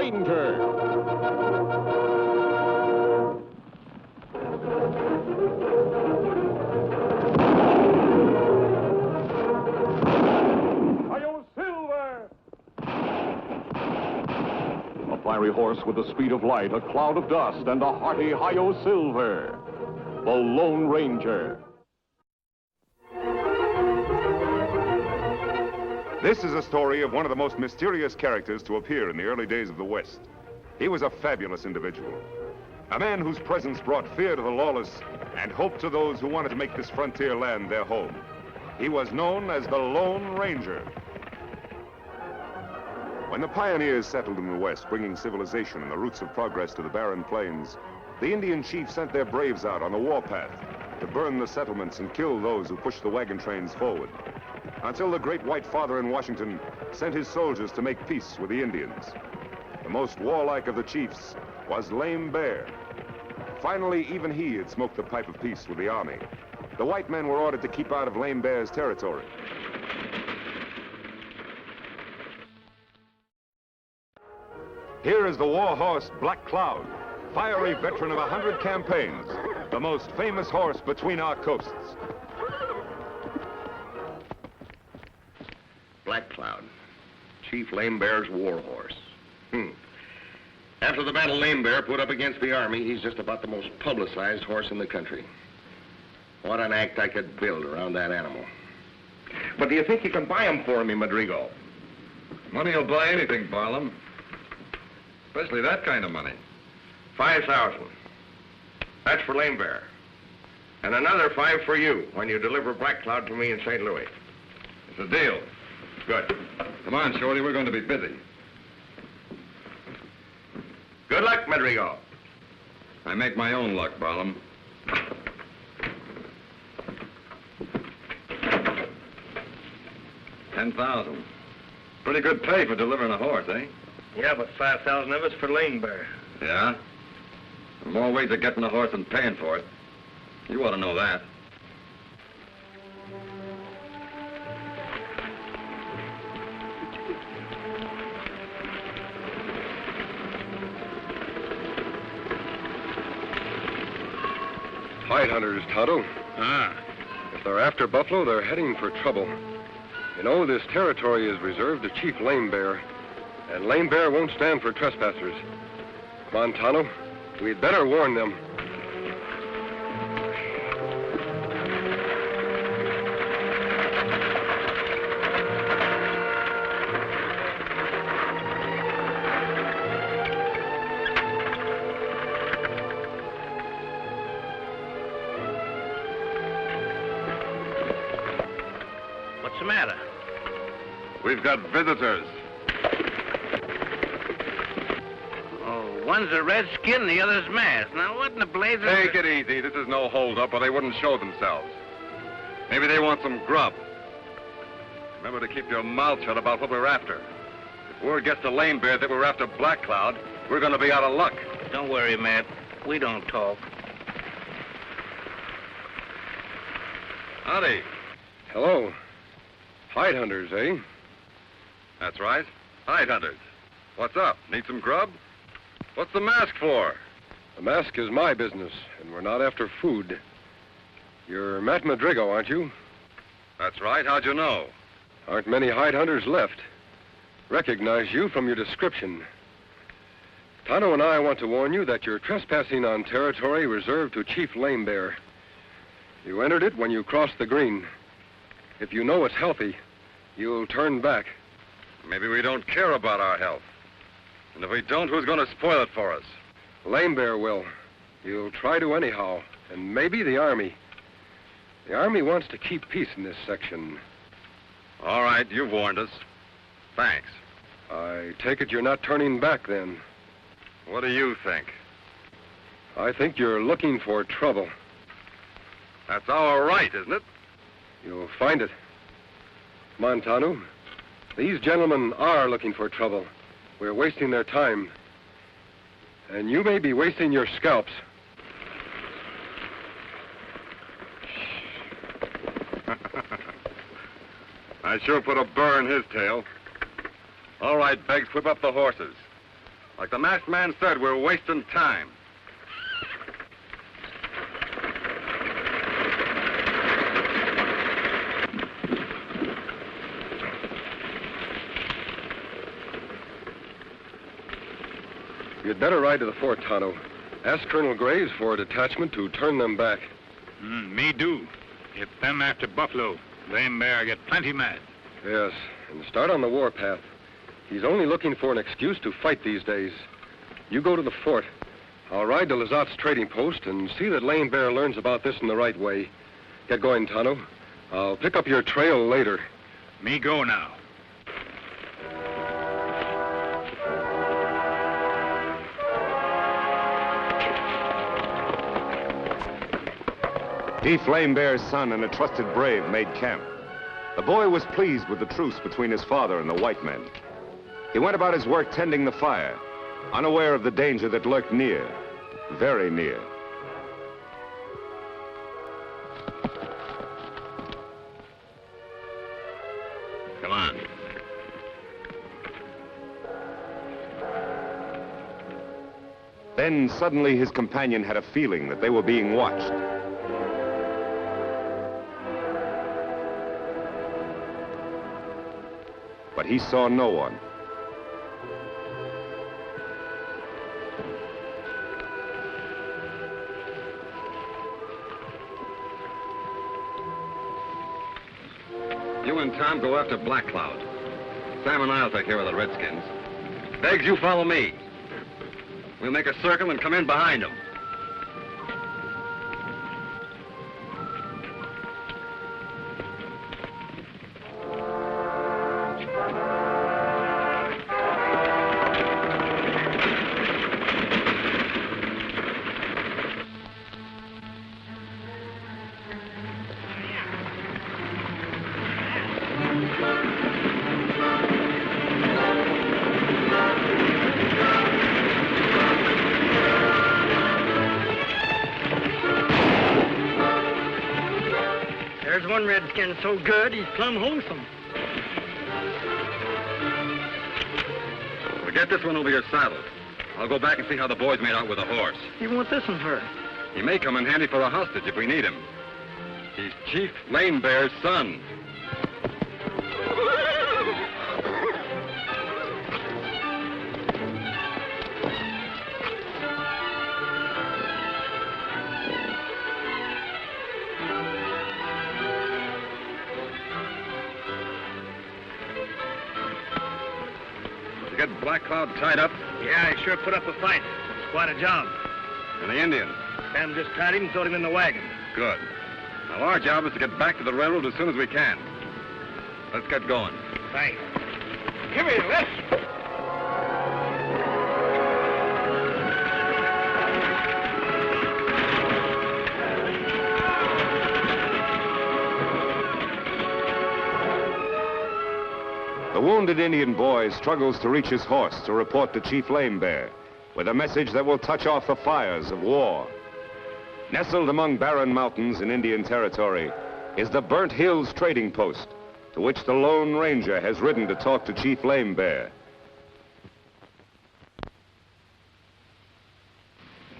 Ranger. A fiery horse with the speed of light, a cloud of dust, and a hearty Hi-Yo Silver. The Lone Ranger. This is a story of one of the most mysterious characters to appear in the early days of the West. He was a fabulous individual. A man whose presence brought fear to the lawless and hope to those who wanted to make this frontier land their home. He was known as the Lone Ranger. When the pioneers settled in the West, bringing civilization and the roots of progress to the barren plains, the Indian chiefs sent their braves out on the warpath to burn the settlements and kill those who pushed the wagon trains forward, until the great white father in Washington sent his soldiers to make peace with the Indians. The most warlike of the chiefs was Lame Bear. Finally, even he had smoked the pipe of peace with the army. The white men were ordered to keep out of Lame Bear's territory. Here is the war horse, Black Cloud, fiery veteran of 100 campaigns, the most famous horse between our coasts. Black Cloud, Chief Lame Bear's war horse. After the battle Lame Bear put up against the army, he's just about the most publicized horse in the country. What an act I could build around that animal. But do you think you can buy him for me, Madrigal? Money will buy anything, Barnum. Especially that kind of money. 5,000. That's for Lame Bear. And another 5 for you when you deliver Black Cloud to me in St. Louis. It's a deal. Good. Come on, Shorty, we're going to be busy. Good luck, Madrigal. I make my own luck, Barnum. $10,000. Pretty good pay for delivering a horse, eh? Yeah, but 5,000 of it's for Lame Bear. Yeah? There are more ways of getting a horse than paying for it. You ought to know that. Hide hunters, Tonto. If they're after buffalo, they're heading for trouble. You know, this territory is reserved to Chief Lame Bear, and Lame Bear won't stand for trespassers. Come on, Tonto. We'd better warn them. What's the matter? We've got visitors. Oh, one's a redskin, the other's masked. Now, what in the blazes... Take it easy. This is no holdup, or they wouldn't show themselves. Maybe they want some grub. Remember to keep your mouth shut about what we're after. If word gets to Lame Bear that we're after Black Cloud, we're going to be out of luck. Don't worry, Matt. We don't talk. Howdy. Hello. Hide hunters, eh? That's right. Hide hunters. What's up? Need some grub? What's the mask for? The mask is my business, and we're not after food. You're Matt Madrigal, aren't you? That's right. How'd you know? Aren't many hide hunters left. Recognize you from your description. Tonto and I want to warn you that you're trespassing on territory reserved to Chief Lame Bear. You entered it when you crossed the green. If you know it's healthy, you'll turn back. Maybe we don't care about our health. And if we don't, who's going to spoil it for us? Lame Bear will. You'll try to anyhow, and maybe the Army. The Army wants to keep peace in this section. All right, you've warned us. Thanks. I take it you're not turning back, then. What do you think? I think you're looking for trouble. That's our right, isn't it? You'll find it. Come on, Tonto. These gentlemen are looking for trouble. We're wasting their time. And you may be wasting your scalps. I sure put a burr in his tail. All right, Beggs, whip up the horses. Like the masked man said, we're wasting time. You'd better ride to the fort, Tonto. Ask Colonel Graves for a detachment to turn them back. Me do. If them after buffalo, lame bear get plenty mad. Yes, and start on the warpath. He's only looking for an excuse to fight these days. You go to the fort. I'll ride to Lazat's trading post and see that Lame Bear learns about this in the right way. Get going, Tonto. I'll pick up your trail later. Me go now. Chief Lame Bear's son and a trusted brave made camp. The boy was pleased with the truce between his father and the white men. He went about his work tending the fire, unaware of the danger that lurked near, very near. Come on. Then suddenly his companion had a feeling that they were being watched. But he saw no one. You and Tom go after Black Cloud. Sam and I'll take care of the Redskins. Beggs, you follow me. We'll make a circle and come in behind them. There's one redskin so good, he's plumb wholesome. Well, get this one over your saddle. I'll go back and see how the boys made out with the horse. You want this one for? He may come in handy for a hostage if we need him. He's Chief Lame Bear's son. Get Black Cloud tied up? Yeah, he sure put up a fight. It's quite a job. And the Indian? Sam just tied him and throwed him in the wagon. Good. Now, our job is to get back to the railroad as soon as we can. Let's get going. Thanks. Give me this. The wounded Indian boy struggles to reach his horse to report to Chief Lame Bear with a message that will touch off the fires of war. Nestled among barren mountains in Indian territory is the Burnt Hills trading post, to which the Lone Ranger has ridden to talk to Chief Lame Bear.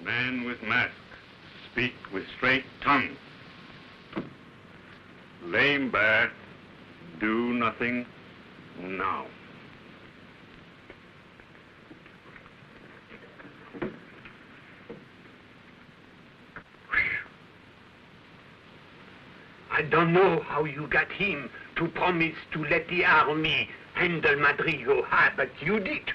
Man with mask, speak with straight tongue. Lame Bear, do nothing now. I don't know how you got him to promise to let the army handle Madrigo, but you did.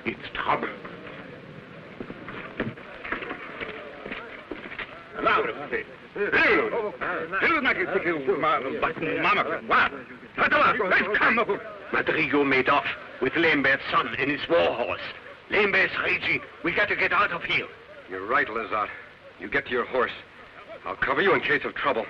It's trouble. Madrigo made off with Lame Bear's son and his war horse. Lame Bear's raging. We got to get out of here. You're right, Lazat. You get to your horse. I'll cover you in case of trouble.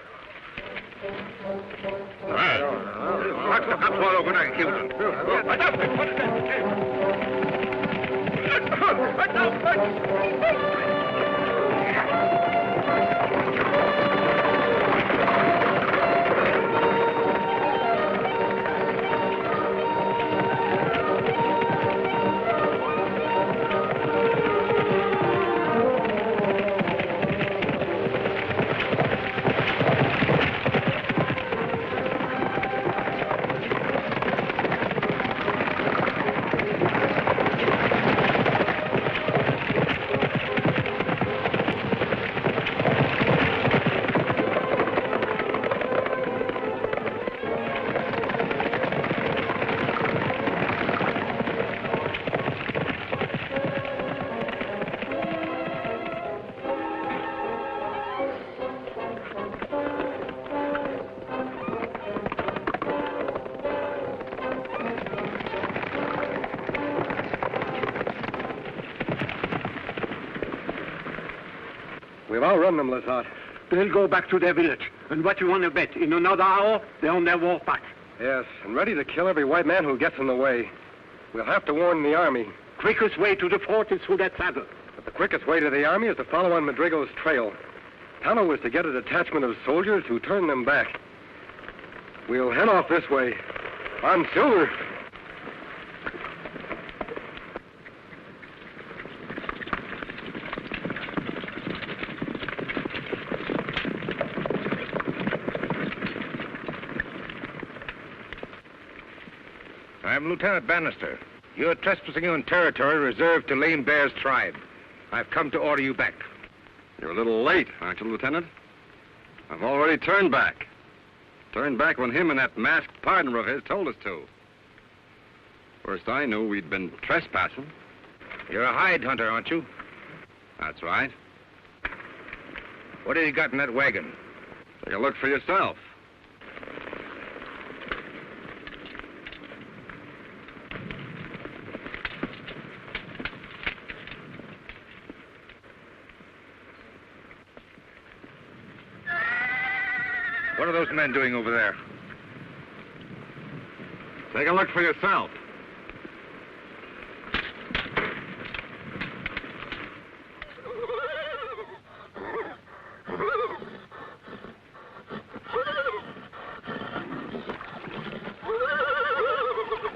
We've outrun them, Lazat. They'll go back to their village. And what you want to bet? In another hour, they're on their war path. Yes, and ready to kill every white man who gets in the way. We'll have to warn the army. Quickest way to the fort is through that saddle. But the quickest way to the army is to follow on Madrigal's trail. Tano was to get a detachment of soldiers who turn them back. We'll head off this way. On Silver. I'm Lieutenant Bannister. You're trespassing on territory reserved to Lame Bear's tribe. I've come to order you back. You're a little late, aren't you, Lieutenant? I've already turned back. Turned back when him and that masked partner of his told us to. First I knew we'd been trespassing. You're a hide hunter, aren't you? That's right. What have you got in that wagon? Take a look for yourself. What are those men doing over there? Take a look for yourself.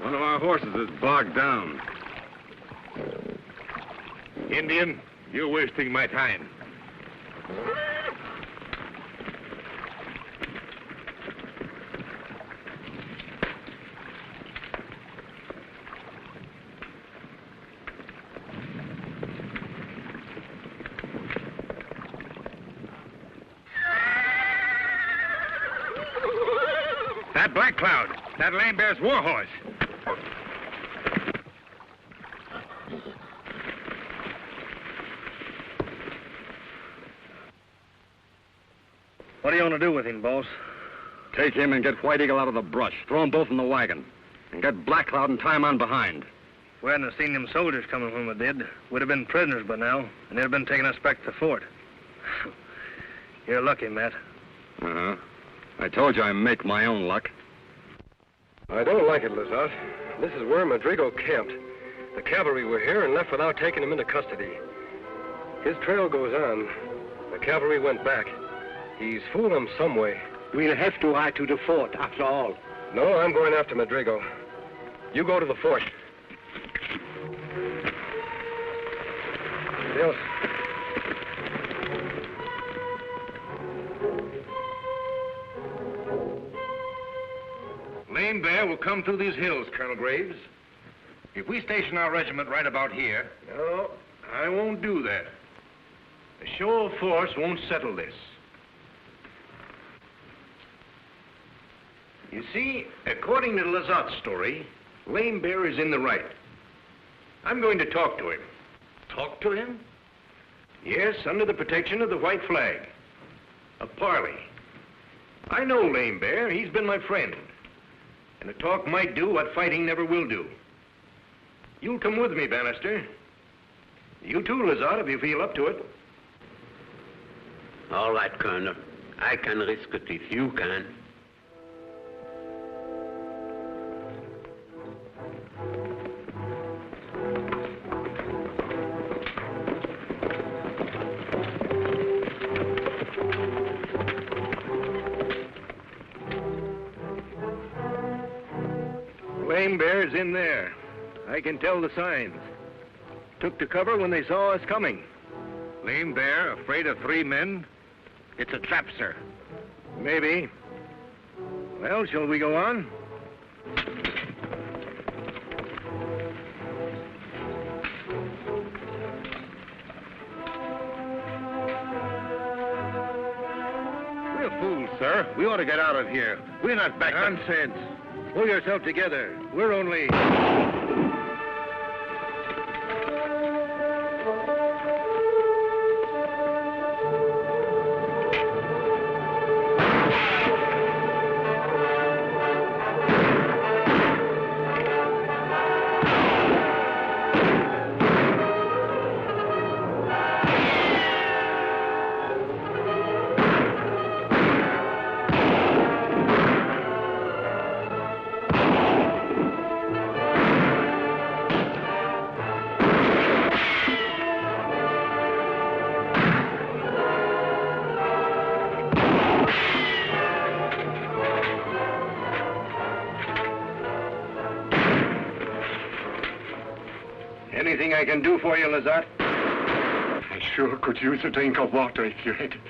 One of our horses is bogged down. Indian, you're wasting my time. That Black Cloud, that Lame Bear's war horse. What do you want to do with him, boss? Take him and get White Eagle out of the brush. Throw them both in the wagon. And get Black Cloud and tie him on behind. If we hadn't have seen them soldiers coming when we did, we'd have been prisoners by now, and they'd have been taking us back to the fort. You're lucky, Matt. Uh-huh. I told you I make my own luck. I don't like it, Lazat. This is where Madrigal camped. The cavalry were here and left without taking him into custody. His trail goes on. The cavalry went back. He's fooled them some way. We'll have to ride to the fort, after all. No, I'm going after Madrigal. You go to the fort. Yes. Lame Bear will come through these hills, Colonel Graves. If we station our regiment right about here... No, I won't do that. A show of force won't settle this. You see, according to Lazat's story, Lame Bear is in the right. I'm going to talk to him. Talk to him? Yes, under the protection of the white flag. A parley. I know Lame Bear. He's been my friend. And a talk might do what fighting never will do. You'll come with me, Bannister. You too, Lazat, if you feel up to it. All right, Colonel. I can risk it if you can. lame bear's in there. I can tell the signs. Took to cover when they saw us coming. Lame Bear, afraid of 3 men? It's a trap, sir. Maybe. Well, shall we go on? We're fools, sir. We ought to get out of here. We're not back. Nonsense. Pull yourself together. We're only... Anything I can do for you, Lazat? I sure could use a drink of water if you had it.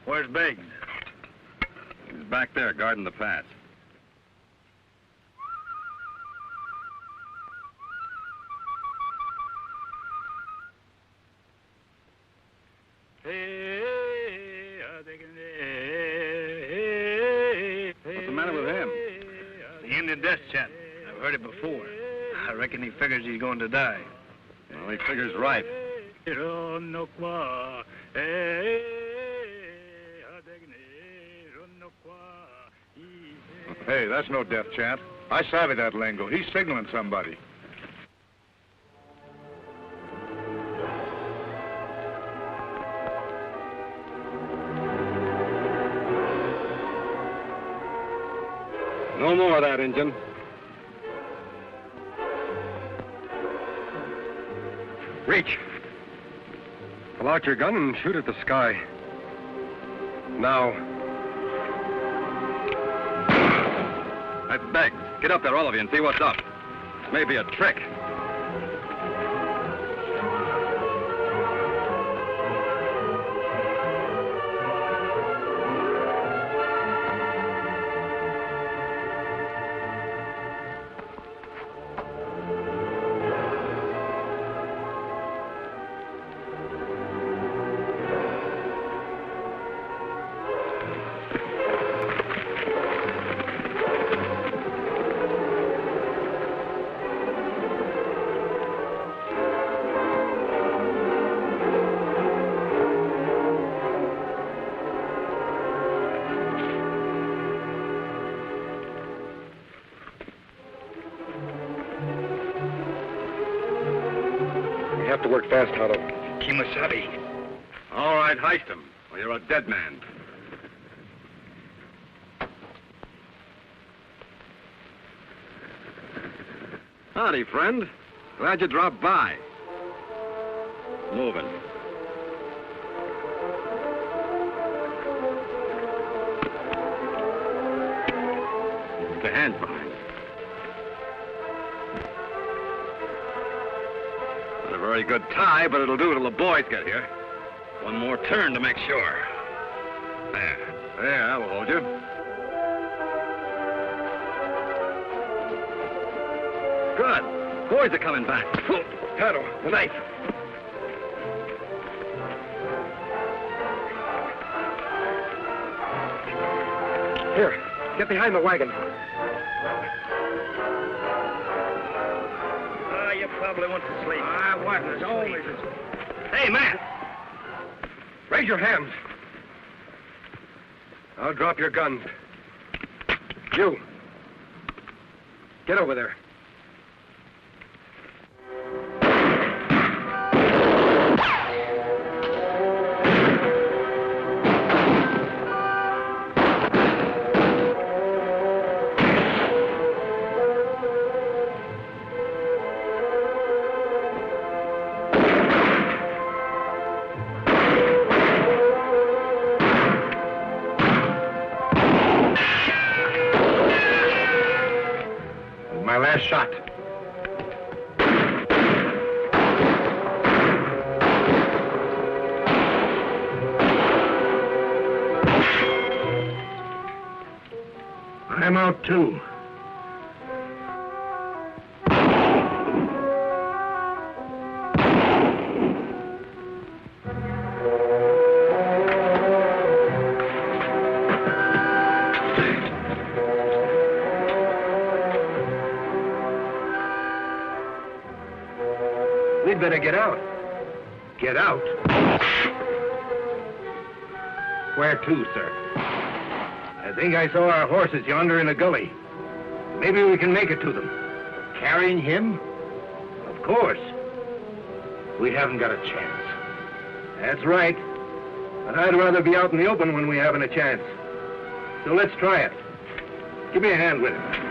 Where's Biggs? He's back there guarding the pass. What's the matter with him? The Indian death chant. I've heard it before. I reckon he figures he's going to die. Well, he figures right. Hey, that's no death chant. I savvy that lingo. He's signaling somebody. No more of that, Injun. Reach. Pull out your gun and shoot at the sky. Now. That's Beggs. Get up there, all of you, and see what's up. This may be a trick. We have to work fast, Tonto. Kimasabi. All right, heist him, or you're a dead man. Howdy, friend. Glad you dropped by. Moving. Put your hands behind. Not a very good tie, but it'll do till the boys get here. One more turn to make sure. There. There, that will hold you. Good. Boys are coming back. Tonto, the knife. Here, get behind the wagon. You probably want to sleep. I wasn't always. Hey, man! Raise your hands. I'll drop your guns. You. Get over there. last shot. I'm out, too. We'd better get out. Get out? Where to, sir? I think I saw our horses yonder in the gully. Maybe we can make it to them. Carrying him? Of course. We haven't got a chance. That's right. But I'd rather be out in the open when we haven't a chance. So let's try it. Give me a hand with it.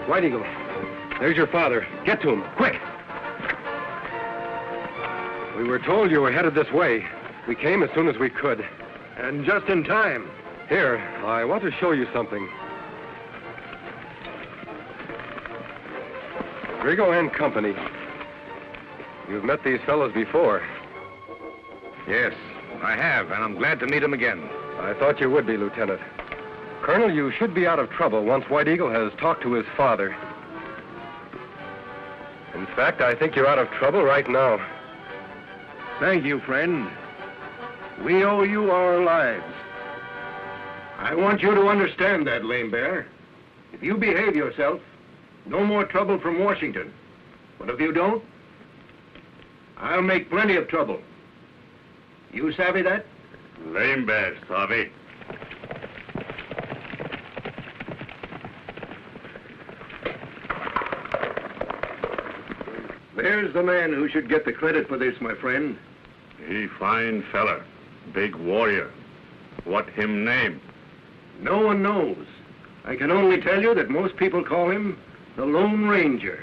White Eagle, there's your father. Get to him, quick! We were told you were headed this way. We came as soon as we could. And just in time. Here, I want to show you something. Rigo and Company. You've met these fellows before. Yes, I have, and I'm glad to meet them again. I thought you would be, Lieutenant. Colonel, you should be out of trouble once White Eagle has talked to his father. In fact, I think you're out of trouble right now. Thank you, friend. We owe you our lives. I want you to understand that, Lame Bear. If you behave yourself, no more trouble from Washington. But if you don't, I'll make plenty of trouble. You savvy that? Lame Bear, savvy. There's the man who should get the credit for this, my friend. He fine fella. Big warrior. What him name? No one knows. I can only tell you that most people call him the Lone Ranger.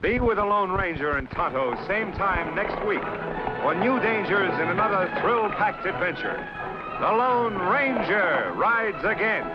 Be with the Lone Ranger and Tonto same time next week for new dangers in another thrill-packed adventure. The Lone Ranger rides again.